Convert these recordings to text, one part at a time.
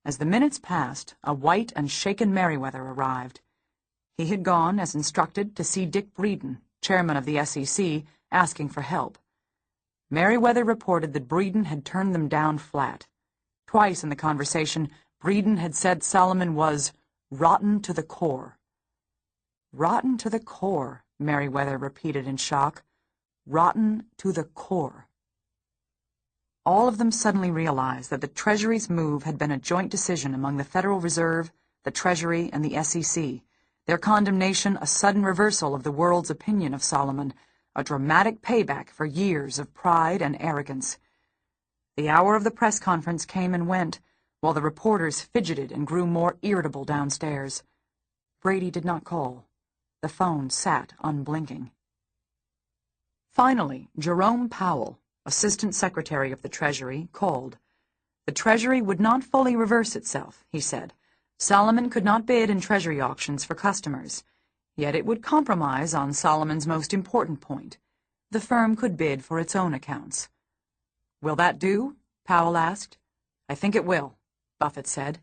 As the minutes passed, a white and shaken Merriweather arrived. He had gone, as instructed, to see Dick Breeden, chairman of the SEC, asking for help. Merriweather reported that Breeden had turned them down flat. Twice in the conversation, Breeden had said Salomon was rotten to the core. Rotten to the core, Merriweather repeated in shock. Rotten to the core. All of them suddenly realized that the Treasury's move had been a joint decision among the Federal Reserve, the Treasury, and the SEC, their condemnation a sudden reversal of the world's opinion of Salomon, a dramatic payback for years of pride and arrogance. The hour of the press conference came and went, while the reporters fidgeted and grew more irritable downstairs. Brady did not call. The phone sat unblinking. Finally, Jerome Powell, Assistant Secretary of the Treasury, called. The Treasury would not fully reverse itself, he said. Salomon could not bid in Treasury auctions for customers, yet it would compromise on Salomon's most important point. The firm could bid for its own accounts. "Will that do?" Powell asked. "I think it will," Buffett said.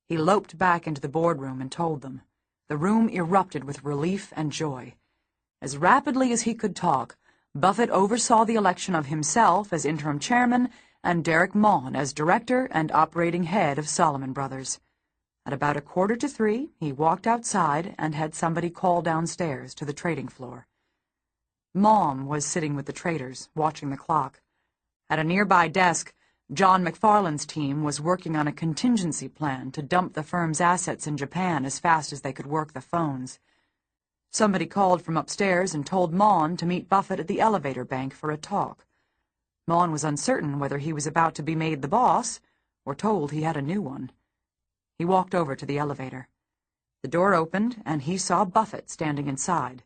He loped back into the boardroom and told them. The room erupted with relief and joy. As rapidly as he could talk, Buffett oversaw the election of himself as interim chairman and Derek Maughan as director and operating head of Salomon Brothers. At about 2:45, he walked outside and had somebody call downstairs to the trading floor. Maughan was sitting with the traders, watching the clock. At a nearby desk, John McFarland's team was working on a contingency plan to dump the firm's assets in Japan as fast as they could work the phones. Somebody called from upstairs and told Maughan to meet Buffett at the elevator bank for a talk. Maughan was uncertain whether he was about to be made the boss or told he had a new one. He walked over to the elevator. The door opened, and he saw Buffett standing inside.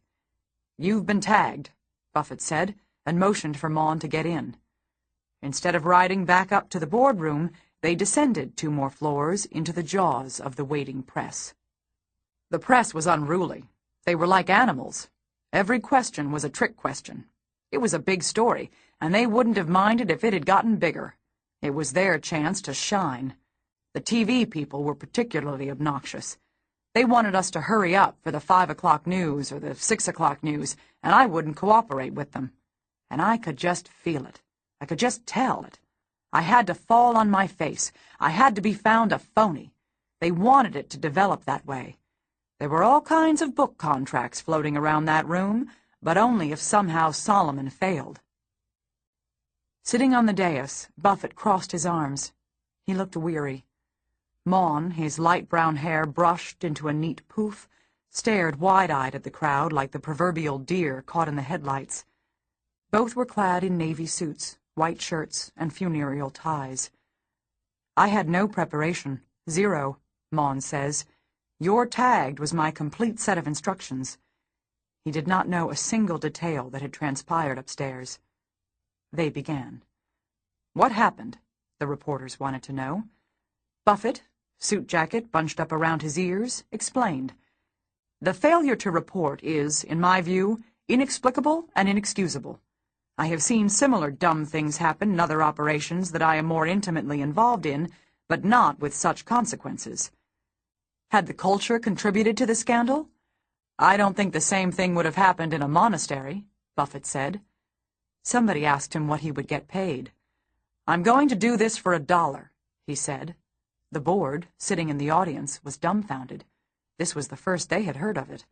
"You've been tagged," Buffett said, and motioned for Maughan to get in. Instead of riding back up to the boardroom, they descended 2 more floors into the jaws of the waiting press. The press was unruly. They were like animals. Every question was a trick question. It was a big story, and they wouldn't have minded if it had gotten bigger. It was their chance to shine. The TV people were particularly obnoxious. They wanted us to hurry up for the 5 o'clock news or the 6 o'clock news, and I wouldn't cooperate with them. And I could just feel it. I could just tell it. I had to fall on my face. I had to be found a phony. They wanted it to develop that way. There were all kinds of book contracts floating around that room, but only if somehow Salomon failed. Sitting on the dais, Buffett crossed his arms. He looked weary. Maughan, his light brown hair brushed into a neat poof, stared wide-eyed at the crowd like the proverbial deer caught in the headlights. Both were clad in navy suits, white shirts, and funereal ties. "I had no preparation, 0, Maughan says. Your tagged was my complete set of instructions." He did not know a single detail that had transpired upstairs. They began. "What happened?" the reporters wanted to know. Buffett, suit jacket bunched up around his ears, explained. "The failure to report is, in my view, inexplicable and inexcusable. I have seen similar dumb things happen in other operations that I am more intimately involved in, but not with such consequences. Had the culture contributed to the scandal? I don't think the same thing would have happened in a monastery," Buffett said. Somebody asked him what he would get paid. "I'm going to do this for $1, he said. The board, sitting in the audience, was dumbfounded. This was the first they had heard of it.